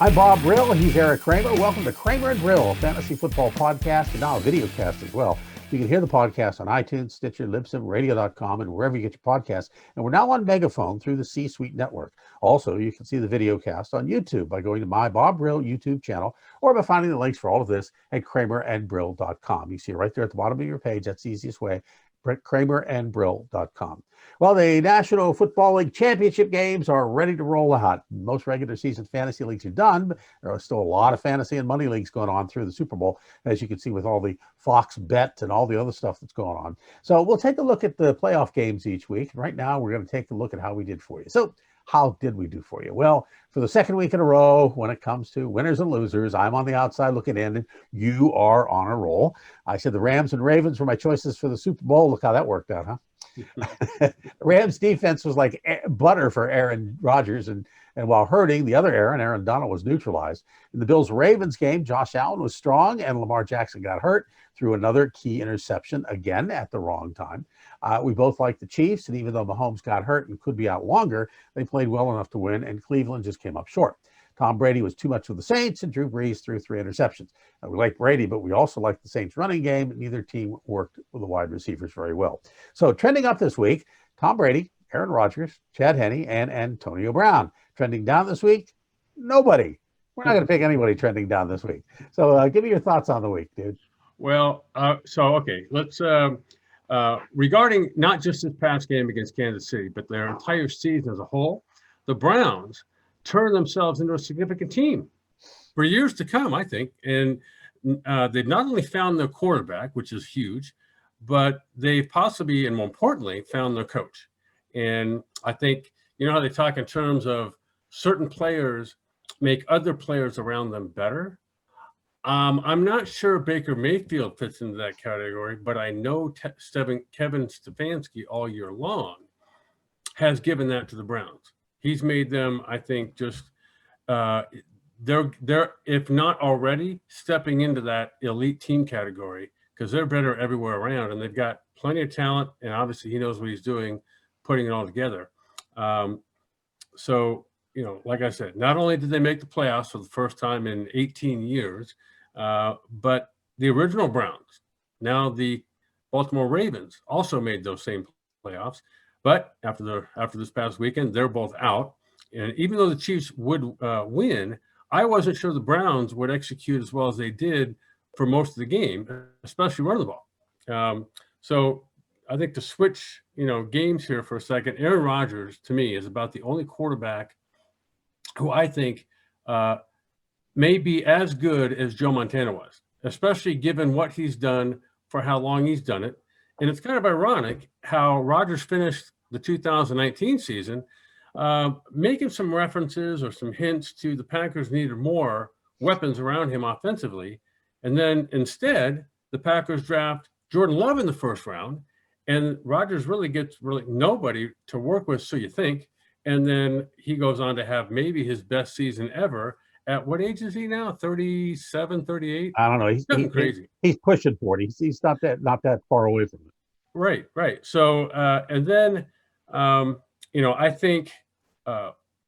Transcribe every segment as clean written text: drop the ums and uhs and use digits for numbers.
I'm Bob Brill. He's Eric Kramer. Welcome to Kramer and Brill, a fantasy football podcast, and now a video cast as well. You can hear the podcast on iTunes, Stitcher, Libsyn, Radio.com, and wherever you get your podcasts. And we're now on Megaphone through the C-Suite Network. Also, you can see the video cast on YouTube by going to my Bob Brill YouTube channel or by finding the links for all of this at kramerandbrill.com. You see it right there at the bottom of your page. That's the easiest way. kramerandbrill.com. Well, the National Football League championship games are ready to roll out. Most regular season fantasy leagues are done, but there are still a lot of fantasy and money leagues going on through the Super Bowl, as you can see with all the Fox Bet and all the other stuff that's going on. So we'll take a look at the playoff games each week. Right now, we're going to take a look at how we did for you. So how did we do for you? Well, for the second week in a row, when it comes to winners and losers, I'm on the outside looking in, and you are on a roll. I said the Rams and Ravens were my choices for the Super Bowl. Look how that worked out, huh? The Rams defense was like butter for Aaron Rodgers, and while hurting, the other Aaron Donald, was neutralized. In the Bills-Ravens game, Josh Allen was strong, and Lamar Jackson got hurt through another key interception, again at the wrong time. We both liked the Chiefs, and even though Mahomes got hurt and could be out longer, they played well enough to win, and Cleveland just came up short. Tom Brady was too much for the Saints, and Drew Brees threw 3 interceptions. Now, we like Brady, but we also like the Saints running game. Neither team worked with the wide receivers very well. So trending up this week, Tom Brady, Aaron Rodgers, Chad Henne, and Antonio Brown. Trending down this week, nobody. We're not going to pick anybody trending down this week. So give me your thoughts on the week, dude. Well, okay, let's regarding not just this past game against Kansas City, but their entire season as a whole, the Browns turned themselves into a significant team for years to come, I think. And they've not only found their quarterback, which is huge, but they've possibly, and more importantly, found their coach. And I think, you know how they talk in terms of certain players make other players around them better. I'm not sure Baker Mayfield fits into that category, but I know Kevin Stefanski all year long has given that to the Browns. He's made them, I think, just they're if not already stepping into that elite team category, because they're better everywhere around, and they've got plenty of talent, and obviously he knows what he's doing, putting it all together. So, you know, like I said, not only did they make the playoffs for the first time in 18 years, but the original Browns, now the Baltimore Ravens, also made those same playoffs. But after this past weekend, they're both out. And even though the Chiefs would win, I wasn't sure the Browns would execute as well as they did for most of the game, especially running the ball. So I think to switch, games here for a second, Aaron Rodgers, to me, is about the only quarterback who I think may be as good as Joe Montana was, especially given what he's done for how long he's done it. And it's kind of ironic how Rodgers finished the 2019 season making some references or some hints to the Packers needed more weapons around him offensively. And then instead, the Packers draft Jordan Love in the first round, and Rodgers really gets nobody to work with, so you think. And then he goes on to have maybe his best season ever. At what age is he now? 37, 38? I don't know. He's crazy. He's pushing 40. He's not that far away from it. Right. So, and then, I think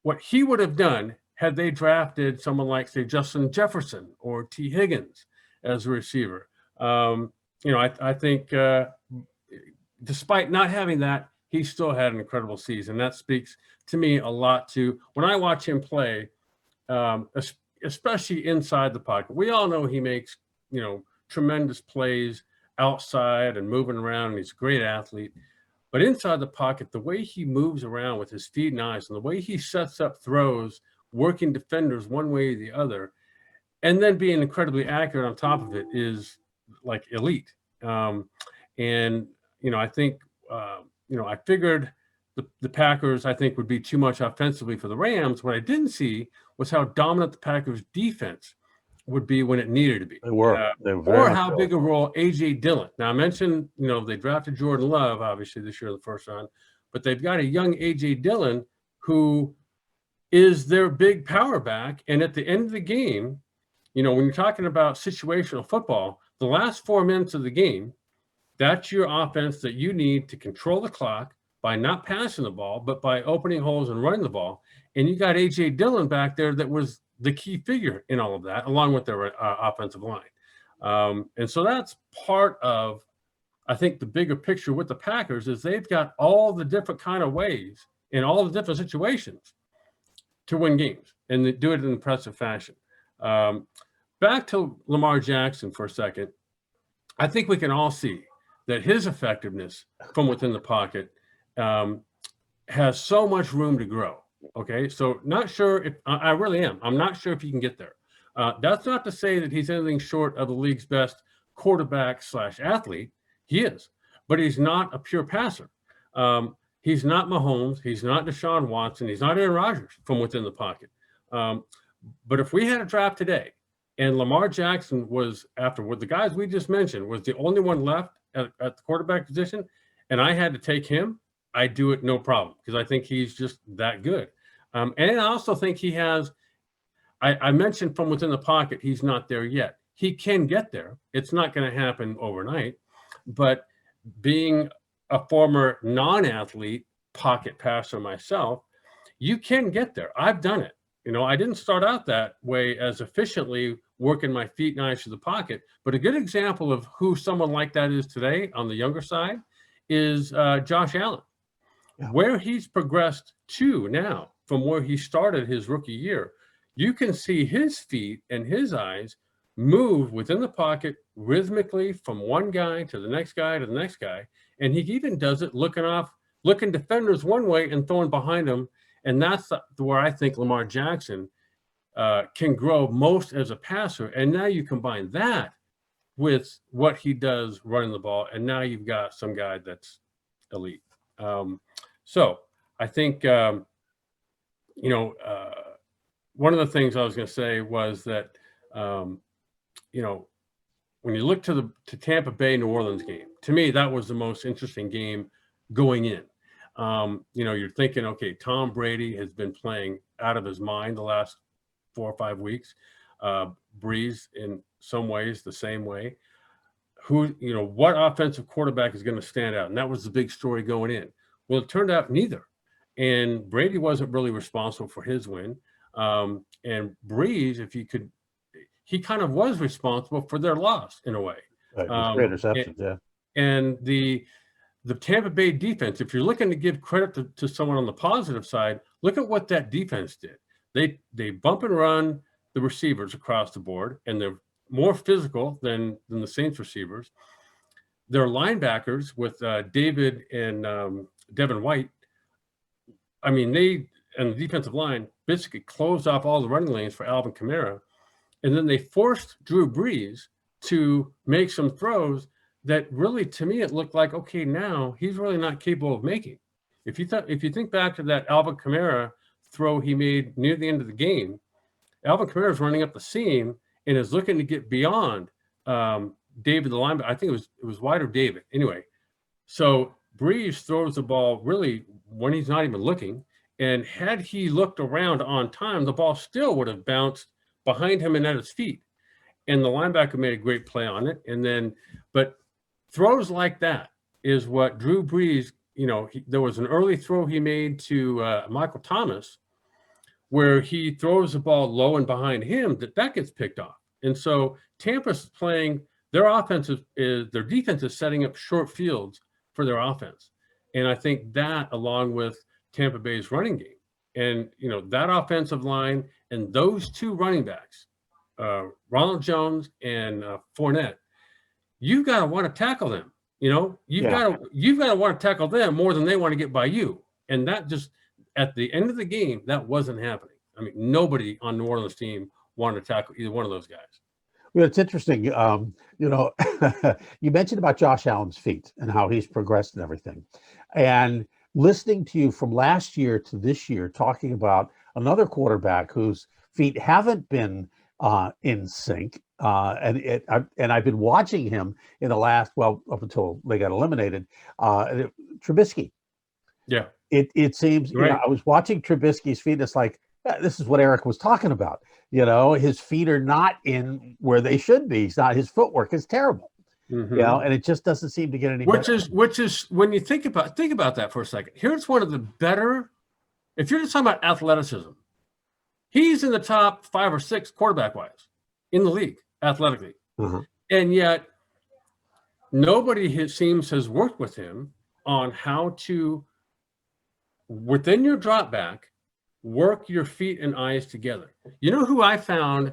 what he would have done had they drafted someone like, say, Justin Jefferson or T. Higgins as a receiver. I think despite not having that, he still had an incredible season. That speaks to me a lot to when I watch him play, especially inside the pocket. We all know he makes, tremendous plays outside and moving around, and he's a great athlete. But inside the pocket, the way he moves around with his feet and eyes, and the way he sets up throws, working defenders one way or the other, and then being incredibly accurate on top of it is like elite. I think, I figured the Packers, I think, would be too much offensively for the Rams. What I didn't see was how dominant the Packers defense would be when it needed to be. They were or how big a role A.J. Dillon. Now, I mentioned, they drafted Jordan Love, obviously, this year in the first round, but they've got a young A.J. Dillon who is their big power back. And at the end of the game, when you're talking about situational football, the last 4 minutes of the game, that's your offense that you need to control the clock, by not passing the ball, but by opening holes and running the ball. And you got A.J. Dillon back there that was the key figure in all of that, along with their offensive line. And so that's part of, I think, the bigger picture with the Packers is they've got all the different kind of ways in all the different situations to win games, and they do it in an impressive fashion. Back to Lamar Jackson for a second. I think we can all see that his effectiveness from within the pocket has so much room to grow. Okay, so not sure if I really am. I'm not sure if he can get there. That's not to say that he's anything short of the league's best quarterback / athlete. He is, but he's not a pure passer. He's not Mahomes. He's not Deshaun Watson. He's not Aaron Rodgers from within the pocket. But if we had a draft today and Lamar Jackson was, after what the guys we just mentioned, was the only one left at the quarterback position, and I had to take him, I'd do it no problem because I think he's just that good. And I also think he has, I mentioned from within the pocket, he's not there yet. He can get there. It's not going to happen overnight. But being a former non-athlete pocket passer myself, you can get there. I've done it. I didn't start out that way as efficiently working my feet and eyes to the pocket. But a good example of who someone like that is today on the younger side is Josh Allen. Yeah. Where he's progressed to now from where he started his rookie year, you can see his feet and his eyes move within the pocket rhythmically from one guy to the next guy to the next guy. And he even does it looking defenders one way and throwing behind them. And that's where I think Lamar Jackson can grow most as a passer. And now you combine that with what he does running the ball, and now you've got some guy that's elite. So I think, one of the things I was going to say was that, when you look to Tampa Bay, New Orleans game, to me, that was the most interesting game going in. You're thinking, okay, Tom Brady has been playing out of his mind the last 4 or 5 weeks. Breeze in some ways the same way. What offensive quarterback is going to stand out? And that was the big story going in. Well, it turned out neither. And Brady wasn't really responsible for his win. And Breeze, he kind of was responsible for their loss in a way. Right, great interceptions, yeah. And the Tampa Bay defense, if you're looking to give credit to someone on the positive side, look at what that defense did. They bump and run the receivers across the board, and they're more physical than the Saints receivers. Their linebackers with David and Devin White, and the defensive line basically closed off all the running lanes for Alvin Kamara. And then they forced Drew Brees to make some throws that really, to me, it looked like, okay, now he's really not capable of making. If you think back to that Alvin Kamara throw he made near the end of the game, Alvin Kamara is running up the seam and is looking to get beyond David the linebacker. I think it was White or David. Anyway, so Brees throws the ball really when he's not even looking. And had he looked around on time, the ball still would have bounced behind him and at his feet. And the linebacker made a great play on it. But throws like that is what Drew Brees, there was an early throw he made to Michael Thomas where he throws the ball low and behind him that gets picked off. And so Tampa's playing, their defense is setting up short fields for their offense. And I think that, along with Tampa Bay's running game and, that offensive line and those two running backs, Ronald Jones and Fournette, you've got to want to tackle them. You've got to want to tackle them more than they want to get by you. And that just, at the end of the game, that wasn't happening. Nobody on New Orleans team wanted to tackle either one of those guys. Well, it's interesting. You mentioned about Josh Allen's feet and how he's progressed and everything. And listening to you from last year to this year, talking about another quarterback whose feet haven't been in sync. And I've been watching him in the last, up until they got eliminated, Trubisky. Yeah. It seems, right. I was watching Trubisky's feet, and it's like, this is what Eric was talking about. His feet are not in where they should be. His footwork is terrible. And it just doesn't seem to get any better. Which is when you think about that for a second. Here's one of the better, if you're just talking about athleticism, he's in the top 5 or 6 quarterback wise in the league athletically. And yet nobody has worked with him on how to, within your drop back, work your feet and eyes together. You know who I found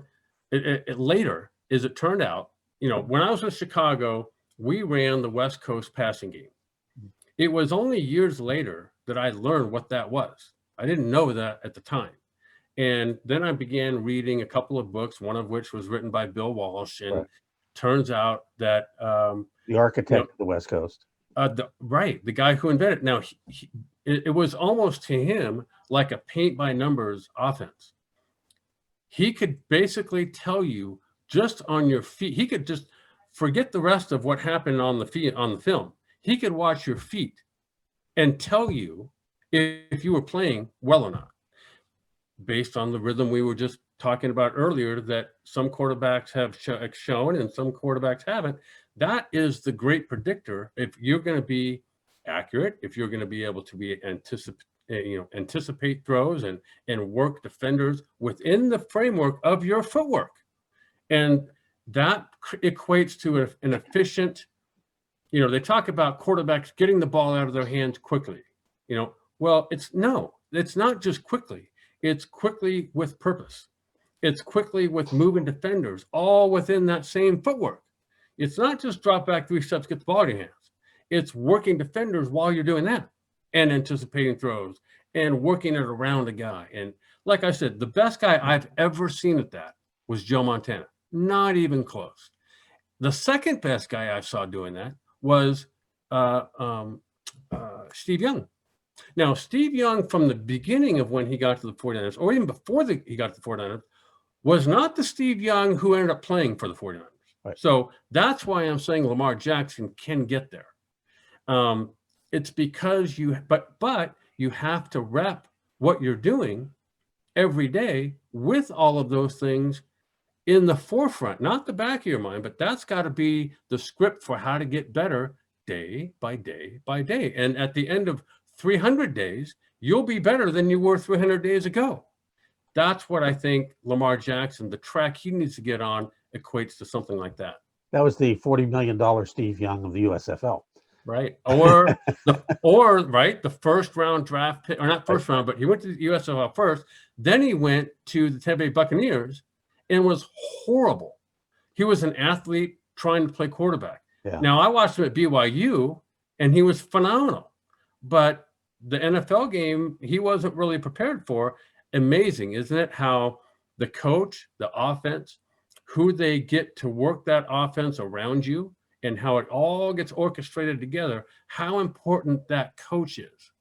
later is, it turned out, when I was in Chicago, we ran the West Coast passing game. It was only years later that I learned what that was. I didn't know that at the time. And then I began reading a couple of books, one of which was written by Bill Walsh. And turns out that the architect of the West Coast. The guy who invented it. Now, it was almost to him like a paint by numbers offense. He could basically tell you just on your feet. He could just forget the rest of what happened on the film. He could watch your feet and tell you if you were playing well or not, based on the rhythm we were just talking about earlier that some quarterbacks have shown and some quarterbacks haven't. That is the great predictor. If you're going to be accurate, if you're going to be able to be anticipate throws and work defenders within the framework of your footwork. And that equates to an efficient, they talk about quarterbacks getting the ball out of their hands quickly. Well, it's not just quickly. It's quickly with purpose. It's quickly with moving defenders, all within that same footwork. It's not just drop back 3 steps, get the ball in your hands. It's working defenders while you're doing that and anticipating throws and working it around a guy. And like I said, the best guy I've ever seen at that was Joe Montana. Not even close. The second best guy I saw doing that was Steve Young. Now, Steve Young, from the beginning of when he got to the 49ers, or even before he got to the 49ers, was not the Steve Young who ended up playing for the 49ers. Right. So that's why I'm saying Lamar Jackson can get there. It's because but you have to rep what you're doing every day with all of those things in the forefront, not the back of your mind, but that's got to be the script for how to get better day by day by day. And at the end of 300 days, you'll be better than you were 300 days ago. That's what I think Lamar Jackson, the track he needs to get on, equates to something like that. That was the $40 million Steve Young of the USFL. Right. Or the first round draft pick, or not first round, but he went to the USFL first. Then he went to the Tampa Bay Buccaneers and was horrible. He was an athlete trying to play quarterback. Yeah. Now, I watched him at BYU and he was phenomenal, but the NFL game, he wasn't really prepared for. Amazing, isn't it? How the coach, the offense, who they get to work that offense around you, and how it all gets orchestrated together, how important that coach is.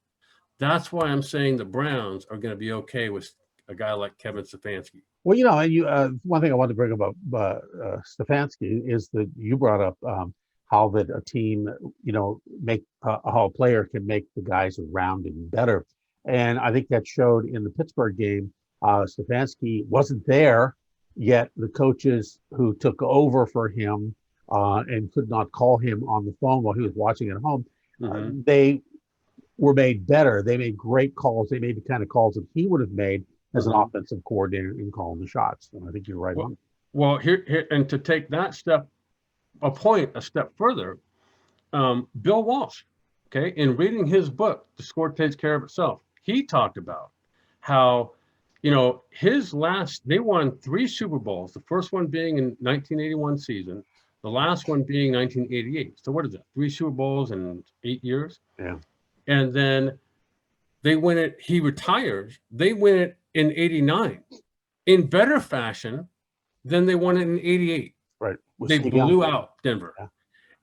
That's why I'm saying the Browns are going to be okay with a guy like Kevin Stefanski. Well, and one thing I wanted to bring up about Stefanski is that you brought up how that a team, how a player can make the guys around him better. And I think that showed in the Pittsburgh game. Stefanski wasn't there, yet the coaches who took over for him and could not call him on the phone while he was watching at home, they were made better. They made great calls. They made the kind of calls that he would have made as an offensive coordinator in calling the shots. And I think you're right on. Well, here, and to take that step further, Bill Walsh, in reading his book, The Score Takes Care of Itself, he talked about how, they won 3 Super Bowls, the first one being in 1981 season, the last one being 1988. So what is that? 3 Super Bowls in 8 years? Yeah. And then they win it. He retires. They win it in 89 in better fashion than they won it in 88. Right. They blew out Denver. Yeah.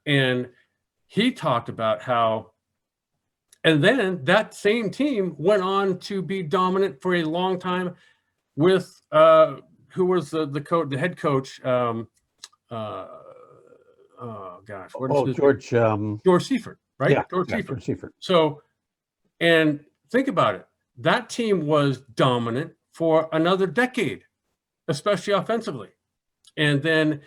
And he talked about how, and then that same team went on to be dominant for a long time with who was the coach, the head coach, George Seifert, right? Yeah, George Seifert. So, and think about it. That team was dominant for another decade, especially offensively. And then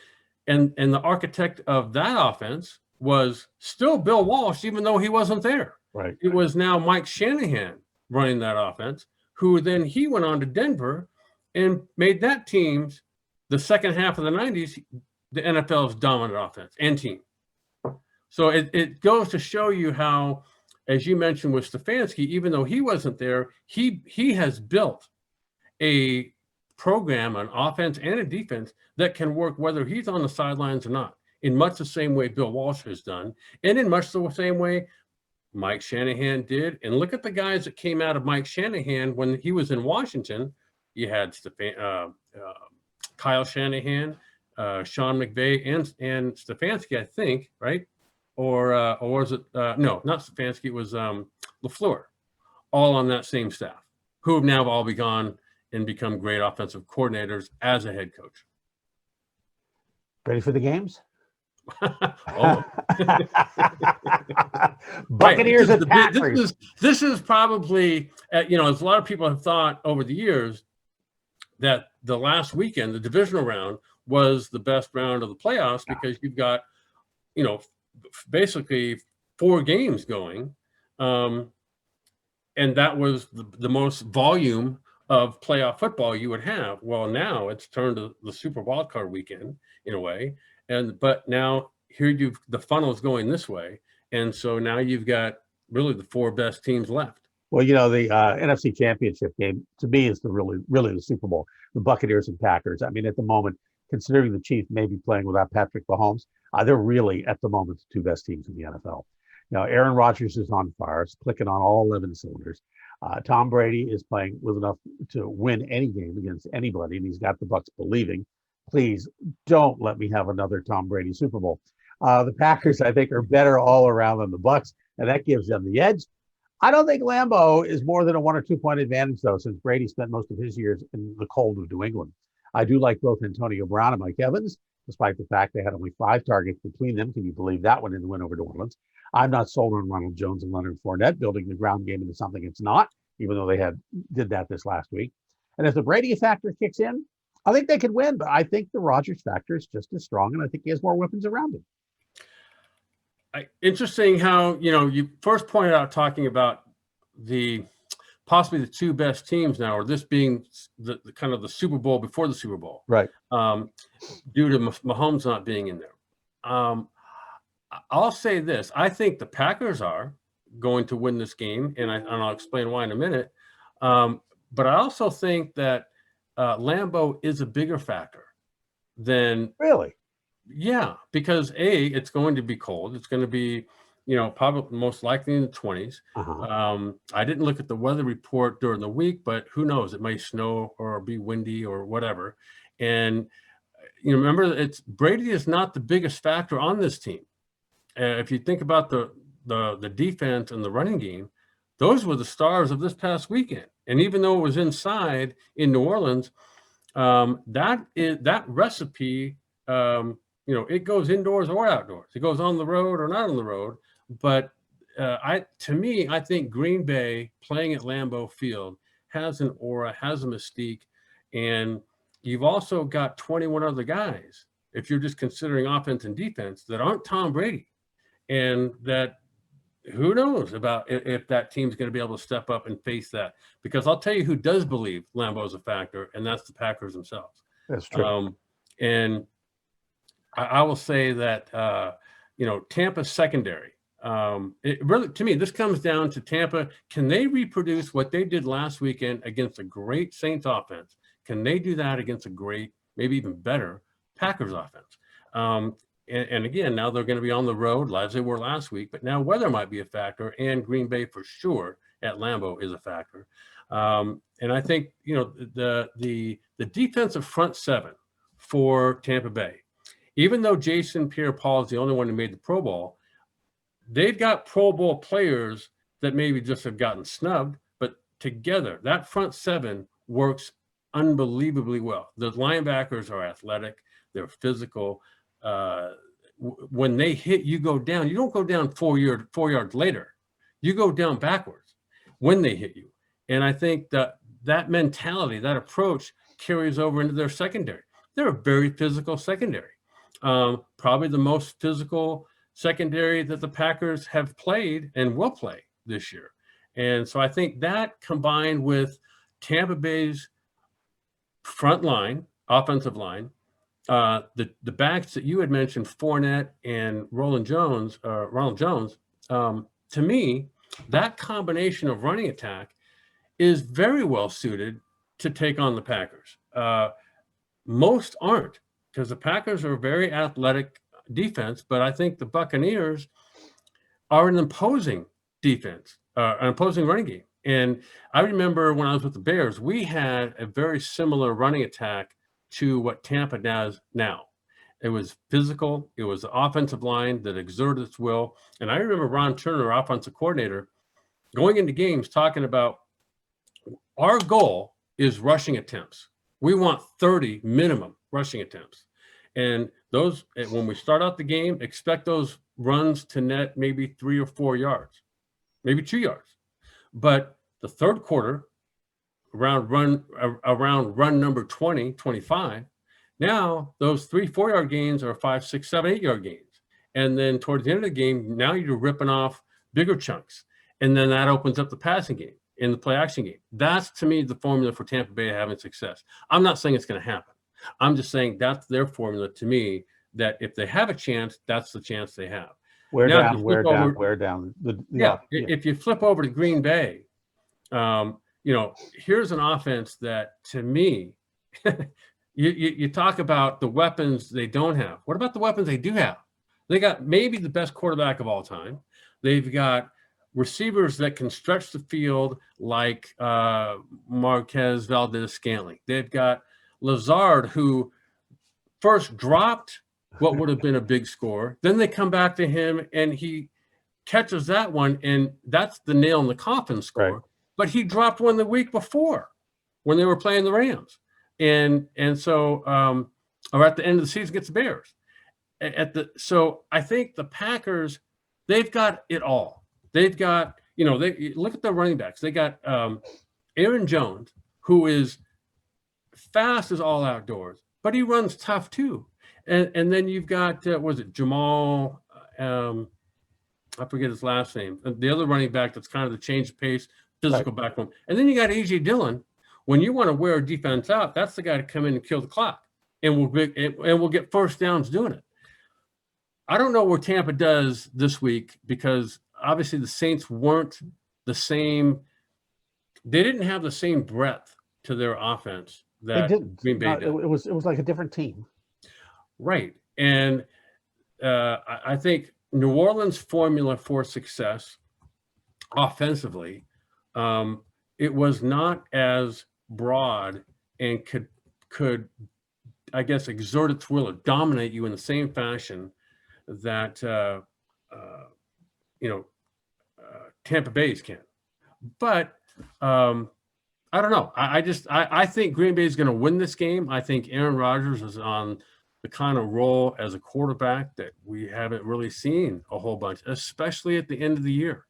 And the architect of that offense was still Bill Walsh, even though he wasn't there. Right. It was now Mike Shanahan running that offense, who then he went on to Denver and made that team's the second half of the 90s, the NFL's dominant offense and team. So it goes to show you how, as you mentioned with Stefanski, even though he wasn't there, he has built a program, an offense and a defense that can work whether he's on the sidelines or not, in much the same way Bill Walsh has done, and in much the same way Mike Shanahan did. And look at the guys that came out of Mike Shanahan when he was in Washington. You had Kyle Shanahan, Sean McVay, and Stefanski, I think, right? Or was it no, not Stefanski? It was LaFleur, all on that same staff, who have now all gone and become great offensive coordinators as a head coach. Ready for the games? Oh. Buccaneers right. and Packers. This is probably, as a lot of people have thought over the years, that the last weekend, the divisional round, was the best round of the playoffs because you've got, basically 4 games going. And that was the most volume of playoff football you would have. Well, now it's turned to the Super Wild Card weekend in a way. But now here the funnel is going this way. And so now you've got really the 4 best teams left. Well, the NFC Championship game to me is really the Super Bowl. The Buccaneers and Packers. I mean, at the moment, considering the Chiefs may be playing without Patrick Mahomes, they're really at the moment the 2 best teams in the NFL. Aaron Rodgers is on fire, it's clicking on all 11 cylinders. Tom Brady is playing with enough to win any game against anybody, and he's got the Bucs believing. Please don't let me have another Tom Brady Super Bowl. The Packers, I think, are better all around than the Bucs, and that gives them the edge. I don't think Lambeau is more than a 1 or 2 point advantage, though, since Brady spent most of his years in the cold of New England. I do like both Antonio Brown and Mike Evans, despite the fact they had only 5 targets between them. Can you believe that one in the win over New Orleans? I'm not sold on Ronald Jones and Leonard Fournette building the ground game into something it's not, even though they did that this last week. And if the Brady factor kicks in, I think they could win, but I think the Rodgers factor is just as strong, and I think he has more weapons around him. Interesting how, you first pointed out talking about possibly the 2 best teams now, or this being the kind of the Super Bowl before the Super Bowl. Right. Due to Mahomes not being in there. I'll say this. I think the Packers are going to win this game, and I'll explain why in a minute. But I also think that Lambeau is a bigger factor than... Really? Yeah, because it's going to be cold. It's going to be, probably most likely in the 20s. Uh-huh. I didn't look at the weather report during the week, but who knows? It may snow or be windy or whatever. And remember, Brady is not the biggest factor on this team. If you think about the defense and the running game, those were the stars of this past weekend. And even though it was inside in New Orleans, that recipe. It goes indoors or outdoors. It goes on the road or not on the road. But I think Green Bay playing at Lambeau Field has an aura, has a mystique, and you've also got 21 other guys, if you're just considering offense and defense, that aren't Tom Brady, and that who knows about if that team's going to be able to step up and face that. Because I'll tell you who does believe Lambeau is a factor, and that's the Packers themselves. That's true. And I will say that, Tampa's secondary, it really, to me, this comes down to Tampa. Can they reproduce what they did last weekend against a great Saints offense? Can they do that against a great, maybe even better Packers offense? And again, now they're going to be on the road as they were last week, but now weather might be a factor, and Green Bay for sure at Lambeau is a factor. And I think, the defensive front 7 for Tampa Bay, even though Jason Pierre-Paul is the only one who made the Pro Bowl, they've got Pro Bowl players that maybe just have gotten snubbed, but together, that front 7 works unbelievably well. The linebackers are athletic, they're physical. When they hit, you go down. You don't go down 4 yards later. You go down backwards when they hit you. And I think that mentality, that approach carries over into their secondary. They're a very physical secondary. probably the most physical secondary that the Packers have played and will play this year. And so I think that combined with Tampa Bay's front line, offensive line, the backs that you had mentioned, Fournette and Ronald Jones, to me, that combination of running attack is very well suited to take on the Packers. Most aren't, because the Packers are a very athletic defense, but I think the Buccaneers are an imposing defense, an imposing running game. And I remember when I was with the Bears, we had a very similar running attack to what Tampa does now. It was physical. It was the offensive line that exerted its will. And I remember Ron Turner, offensive coordinator, going into games talking about our goal is rushing attempts. We want 30 minimum rushing attempts. And those, when we start out the game, expect those runs to net maybe 3 or 4 yards, maybe 2 yards. But the third quarter, around run number 20, 25, now those 3-4 yard gains are 5, 6, 7, 8 yard gains. And then towards the end of the game, now you're ripping off bigger chunks. And then that opens up the passing game in the play action game. That's, to me, the formula for Tampa Bay having success. I'm not saying it's going to happen. I'm just saying that's their formula to me, that if they have a chance, that's the chance they have. Wear Now, down. If you flip over to Green Bay, here's an offense that, to me, you talk about the weapons they don't have. What about the weapons they do have? They got maybe the best quarterback of all time. They've got receivers that can stretch the field like Marquez Valdez-Scantling. They've got Lazard, who first dropped what would have been a big score. Then they come back to him, and he catches that one, and that's the nail in the coffin score. Right. But he dropped one the week before when they were playing the Rams. And so or at the end of the season, gets the Bears. So I think the Packers, they've got it all. They've got, they look at the running backs. They got Aaron Jones, who is fast as all outdoors, but he runs tough too. And then you've got, Jamal, I forget his last name, the other running back that's kind of the change of pace, physical backbone. And then you got A.J. Dillon. When you want to wear a defense out, that's the guy to come in and kill the clock. And we'll get first downs doing it. I don't know what Tampa does this week, because obviously the Saints weren't the same. They didn't have the same breadth to their offense that Green Bay did. It was like a different team. Right. And I think New Orleans' formula for success offensively, it was not as broad and could I guess exert its will or dominate you in the same fashion that Tampa Bay's can. But I don't know. I think Green Bay is going to win this game. I think Aaron Rodgers is on the kind of role as a quarterback that we haven't really seen a whole bunch, especially at the end of the year.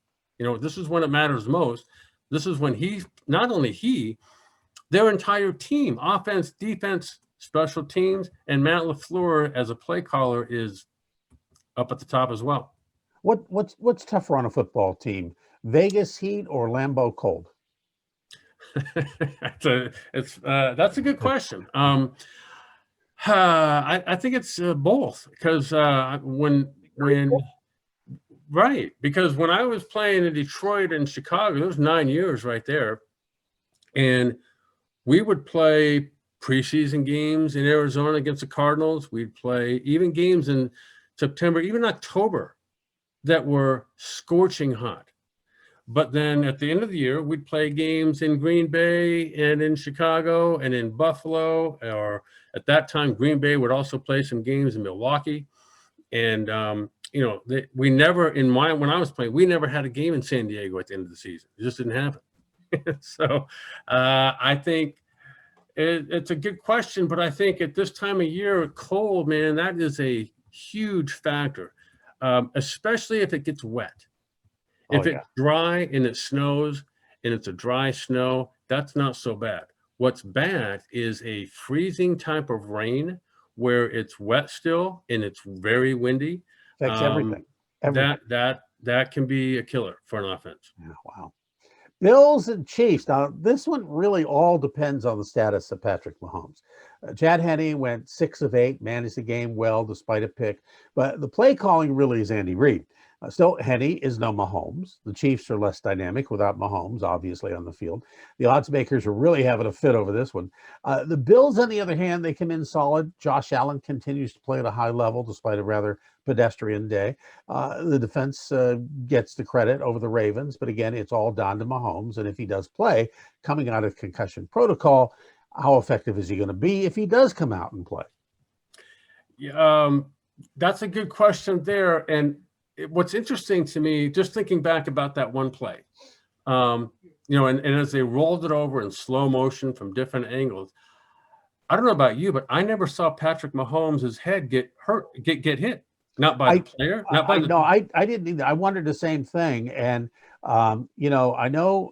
This is when it matters most. This is when their entire team, offense, defense, special teams, and Matt LaFleur as a play caller is up at the top as well. What's tougher on a football team, Vegas heat or Lambeau cold? That's a good question. I think it's both, because because when I was playing in Detroit and Chicago, it was 9 years right there, and we would play preseason games in Arizona against the Cardinals. We'd play even games in September, even October, that were scorching hot. But then at the end of the year, we'd play games in Green Bay and in Chicago and in Buffalo, or at that time, Green Bay would also play some games in Milwaukee. And, we never, when I was playing, we never had a game in San Diego at the end of the season. It just didn't happen. So I think it's a good question, but I think at this time of year, cold, man, that is a huge factor, especially if it gets wet. If it's dry and it snows and it's a dry snow, that's not so bad. What's bad is a freezing type of rain where it's wet still and it's very windy, Affects everything. Everything. that can be a killer for an offense. Yeah, wow. Bills and Chiefs. Now, this one really all depends on the status of Patrick Mahomes. Chad Henne went 6 of 8, managed the game well despite a pick, but the play calling really is Andy Reid. Still, Henne is no Mahomes. The Chiefs are less dynamic without Mahomes, obviously, on the field. The odds makers are really having a fit over this one. The Bills, on the other hand, they come in solid. Josh Allen continues to play at a high level despite a rather pedestrian day. The defense gets the credit over the Ravens, but again, it's all down to Mahomes. And if he does play, coming out of concussion protocol, how effective is he going to be if he does come out and play? That's a good question there. And what's interesting to me, just thinking back about that one play, and as they rolled it over in slow motion from different angles, I don't know about you, but I never saw Patrick Mahomes' head get hit. Not by the player. Not by No, I didn't either. I wondered the same thing. And, I know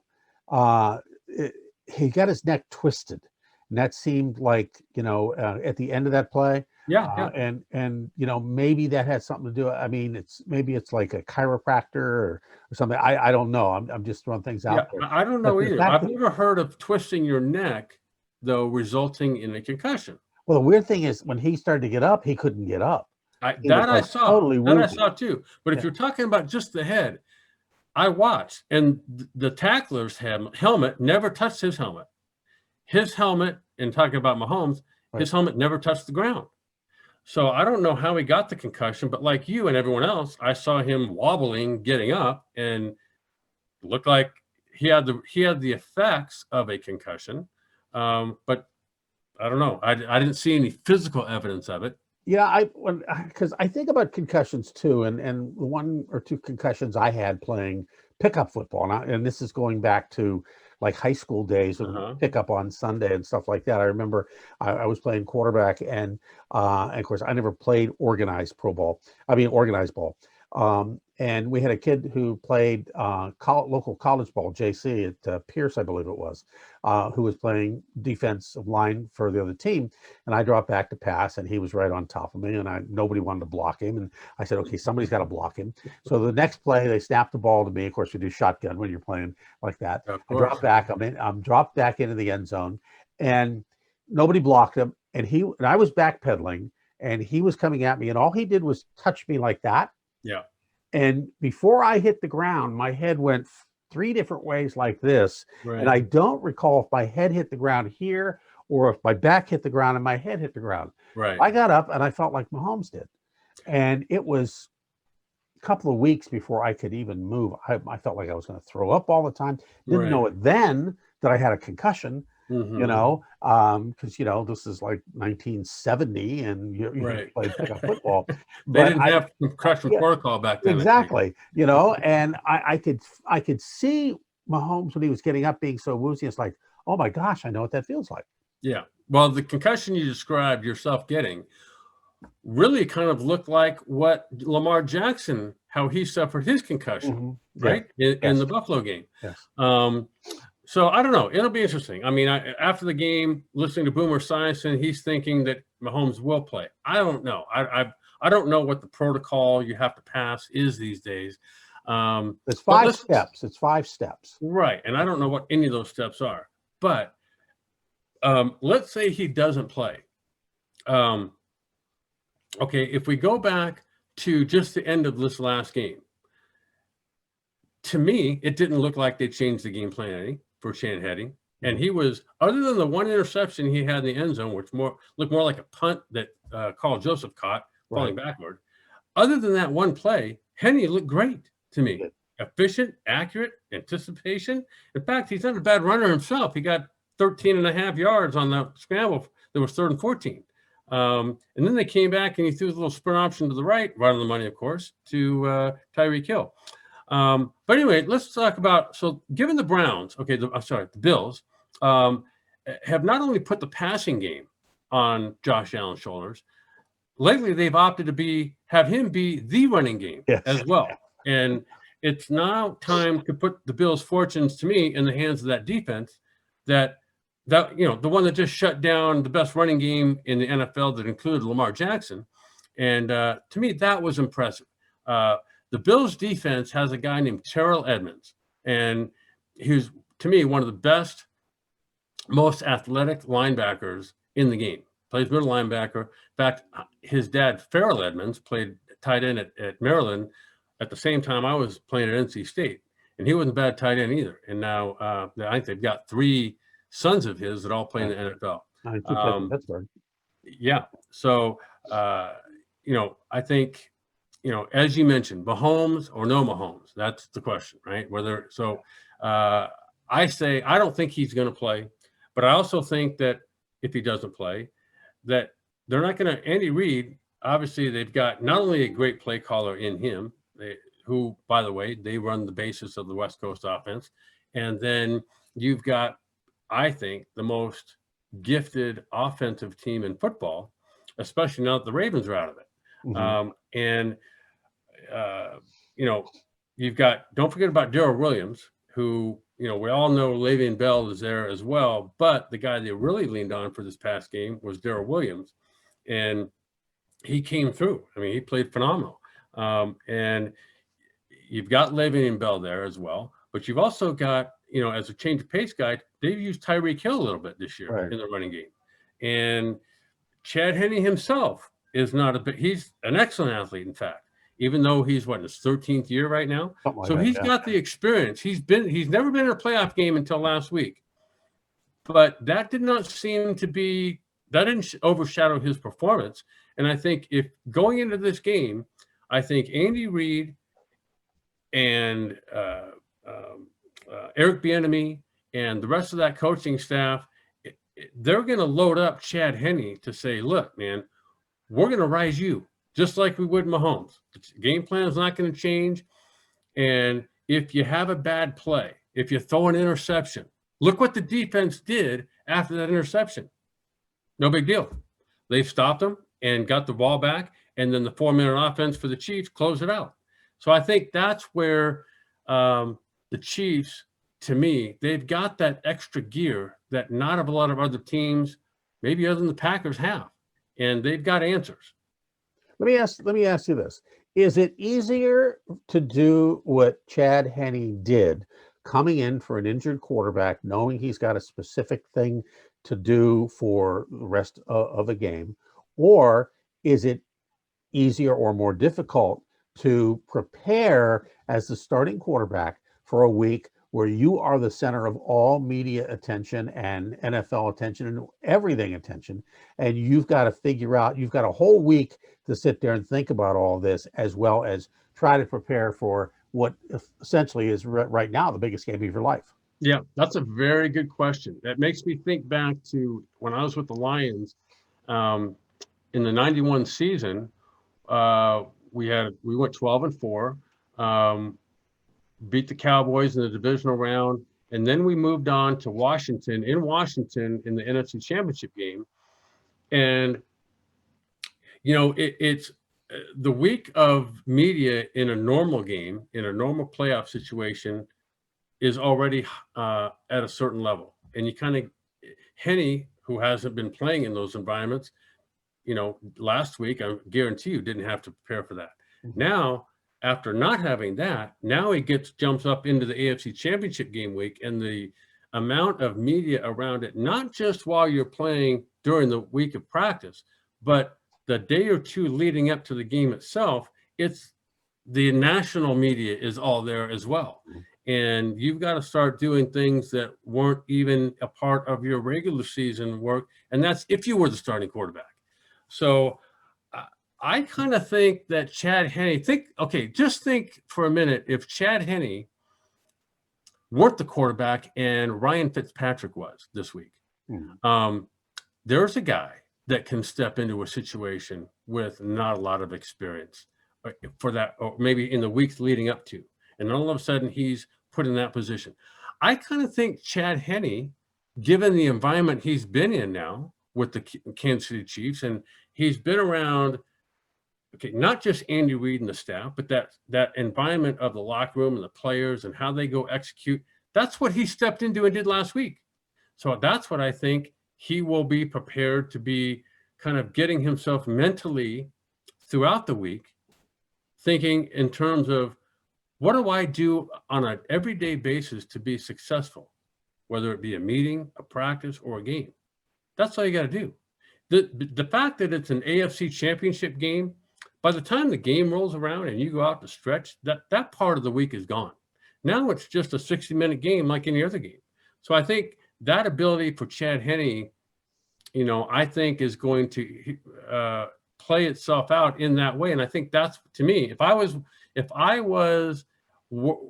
he got his neck twisted. And that seemed like, at the end of that play. Yeah. And maybe that had something to do. I mean, maybe it's like a chiropractor or something. I don't know. I'm just throwing things out there. I don't know either. I've never heard of twisting your neck, though, resulting in a concussion. Well, the weird thing is when he started to get up, he couldn't get up. I saw too. But if you're talking about just the head, I watched, and the tackler's helmet never touched his helmet. His helmet, and talking about Mahomes, his helmet never touched the ground. So I don't know how he got the concussion, but like you and everyone else, I saw him wobbling, getting up, and looked like he had the effects of a concussion. But I don't know. I didn't see any physical evidence of it. Yeah, because I think about concussions too, and the 1 or 2 concussions I had playing pickup football, and this is going back to like high school days of pickup on Sunday and stuff like that. I remember I was playing quarterback, and of course I never played organized ball. And we had a kid who played local college ball, JC at Pierce, I believe it was, who was playing defensive line for the other team. And I dropped back to pass, and he was right on top of me, and nobody wanted to block him. And I said, okay, somebody's got to block him. So the next play, they snapped the ball to me. Of course, we do shotgun when you're playing like that. I drop back. I'm dropped back into the end zone, and nobody blocked him. And I was backpedaling, and he was coming at me, and all he did was touch me like that. Yeah. And before I hit the ground, my head went 3 different ways like this. Right. And I don't recall if my head hit the ground here or if my back hit the ground and my head hit the ground. Right. I got up and I felt like Mahomes did. And it was a couple of weeks before I could even move. I felt like I was going to throw up all the time. Didn't know it then that I had a concussion. Because this is like 1970, and you played pickup football. They didn't have concussion protocol back then. Exactly, and I could see Mahomes when he was getting up being so woozy. It's like, oh my gosh, I know what that feels like. Yeah. Well, the concussion you described yourself getting really kind of looked like what Lamar Jackson, how he suffered his concussion, right? In the Buffalo game. Yes. So I don't know. It'll be interesting. I mean, after the game, listening to Boomer Esiason, he's thinking that Mahomes will play. I don't know. I don't know what the protocol you have to pass is these days. It's 5 steps. It's 5 steps. Right. And I don't know what any of those steps are. But let's say he doesn't play. Okay, if we go back to just the end of this last game, to me, it didn't look like they changed the game plan any for Chad Henne. And he was, other than the 1 interception he had in the end zone, which looked more like a punt that Carl Joseph caught falling backward. Other than that one play, Henne looked great to me. Efficient, accurate, anticipation. In fact, he's not a bad runner himself. He got 13.5 yards on the scramble. There was 3rd and 14. And then they came back and he threw a little sprint option to the right on the money, of course, to Tyreek Hill. But anyway, let's talk about, so given the Browns, the Bills, have not only put the passing game on Josh Allen's shoulders, lately they've opted to have him be the running game as well. And it's now time to put the Bills' fortunes, to me, in the hands of that defense that the one that just shut down the best running game in the NFL that included Lamar Jackson. And to me, that was impressive. The Bills defense has a guy named Terrell Edmonds, and he was, to me, one of the best, most athletic linebackers in the game. Plays middle linebacker. In fact, his dad, Farrell Edmonds, played tight end at Maryland at the same time I was playing at NC State. And he wasn't a bad tight end either. And now I think they've got 3 sons of his that all play in the NFL. Pittsburgh. Yeah. So, I think, as you mentioned, Mahomes or no Mahomes, that's the question, right? I say, I don't think he's going to play, but I also think that if he doesn't play, that they're not going to, Andy Reid, obviously they've got not only a great play caller in him, who, by the way, they run the basis of the West Coast offense. And then you've got, I think, the most gifted offensive team in football, especially now that the Ravens are out of it. You've got, don't forget about Darrell Williams, who, we all know Le'Veon Bell is there as well, but the guy they really leaned on for this past game was Darrell Williams, and he came through. I mean, he played phenomenal. And you've got Le'Veon Bell there as well, but you've also got, as a change of pace guy, they've used Tyreek Hill a little bit this year in the running game. And Chad Henne himself is he's an excellent athlete, in fact, even though he's in his 13th year right now. He's got the experience. He's never been in a playoff game until last week, but that did not seem to be, that didn't overshadow his performance. And I think if going into this game, I think Andy Reid and Eric Bieniemy and the rest of that coaching staff, they're going to load up Chad Henne to say, look, man, we're going to rise you just like we would Mahomes. The game plan is not going to change. And if you have a bad play, if you throw an interception, look what the defense did after that interception. No big deal. They stopped them and got the ball back. And then the 4-minute offense for the Chiefs closed it out. So I think that's where the Chiefs, to me, they've got that extra gear that not a lot of other teams, maybe other than the Packers, have. And they've got answers. Let me ask you this. Is it easier to do what Chad Henne did, coming in for an injured quarterback, knowing he's got a specific thing to do for the rest of the game? Or is it easier or more difficult to prepare as the starting quarterback for a week where you are the center of all media attention and NFL attention and everything attention, and you've got to figure out, you've got a whole week to sit there and think about all this, as well as try to prepare for what essentially is right now the biggest game of your life? Yeah, that's a very good question. That makes me think back to when I was with the Lions in the 91 season. We went 12-4, beat the Cowboys in the divisional round, and then we moved on to Washington in the NFC Championship game. And it's the week of media in a normal game, in a normal playoff situation, is already at a certain level. And you kind of, Henne, who hasn't been playing in those environments, last week, I guarantee you didn't have to prepare for that. Now, after not having that, now he jumps up into the AFC Championship game week, and the amount of media around it, not just while you're playing during the week of practice, but the day or two leading up to the game itself, it's the national media is all there as well. And you've got to start doing things that weren't even a part of your regular season work. And that's if you were the starting quarterback. So I kind of think that Chad Henne, just think for a minute, if Chad Henne weren't the quarterback and Ryan Fitzpatrick was this week, there's a guy that can step into a situation with not a lot of experience for that, or maybe in the weeks leading up to, and all of a sudden he's put in that position. I kind of think Chad Henne, given the environment he's been in now with the Kansas City Chiefs, and he's been around, not just Andy Reid and the staff, but that environment of the locker room and the players and how they go execute. That's what he stepped into and did last week. So that's what I think he will be prepared to be kind of getting himself mentally throughout the week, thinking in terms of what do I do on an everyday basis to be successful, whether it be a meeting, a practice, or a game. That's all you got to do. The fact that it's an AFC championship game, by the time the game rolls around and you go out to stretch, that part of the week is gone. Now it's just a 60-minute game like any other game. So I think that ability for Chad Henne, I think is going to play itself out in that way. And I think that's, to me, if I was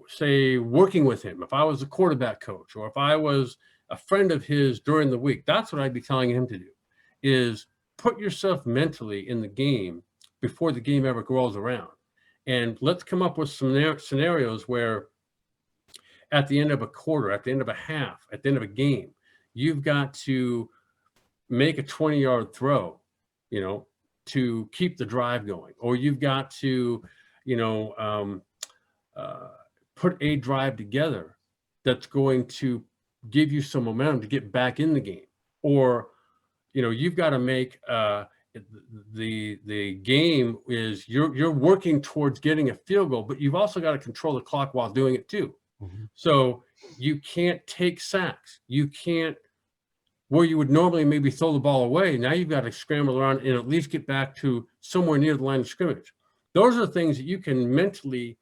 say working with him, if I was a quarterback coach, or if I was a friend of his during the week, that's what I'd be telling him to do, is put yourself mentally in the game before the game ever rolls around. And let's come up with some scenarios where at the end of a quarter, at the end of a half, at the end of a game, you've got to make a 20-yard throw, to keep the drive going, or you've got to, put a drive together that's going to give you some momentum to get back in the game. Or, you've got to make the game is you're working towards getting a field goal, but you've also got to control the clock while doing it too. Mm-hmm. So you can't take sacks. You can't, where you would normally maybe throw the ball away, now you've got to scramble around and at least get back to somewhere near the line of scrimmage. Those are the things that you can mentally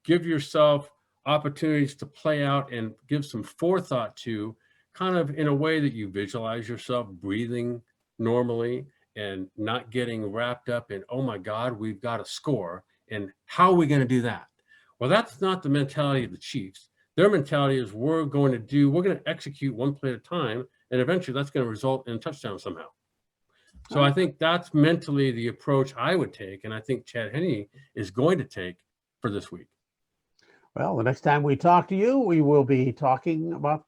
give yourself opportunities to play out and give some forethought to, kind of in a way that you visualize yourself breathing normally and not getting wrapped up in, oh my God, we've got to score. And how are we going to do that? Well, that's not the mentality of the Chiefs. Their mentality is we're going to execute one play at a time, and eventually that's going to result in a touchdown somehow. So I think that's mentally the approach I would take, and I think Chad Henne is going to take for this week. Well, the next time we talk to you, we will be talking about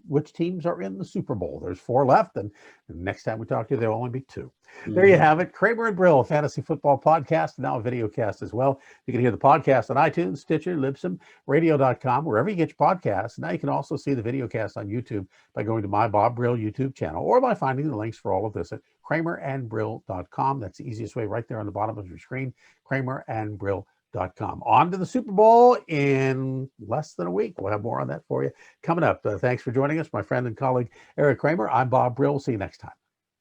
which teams are in the Super Bowl. There's 4 left, and the next time we talk to you, there'll only be 2. Mm-hmm. There you have it. Kramer and Brill, Fantasy Football Podcast, now a video cast as well. You can hear the podcast on iTunes, Stitcher, Libsyn, radio.com, wherever you get your podcasts. Now you can also see the video cast on YouTube by going to my Bob Brill YouTube channel, or by finding the links for all of this at kramerandbrill.com. That's the easiest way, right there on the bottom of your screen, kramerandbrill.com. On to the Super Bowl in less than a week. We'll have more on that for you coming up. Thanks for joining us, my friend and colleague, Eric Kramer. I'm Bob Brill. See you next time.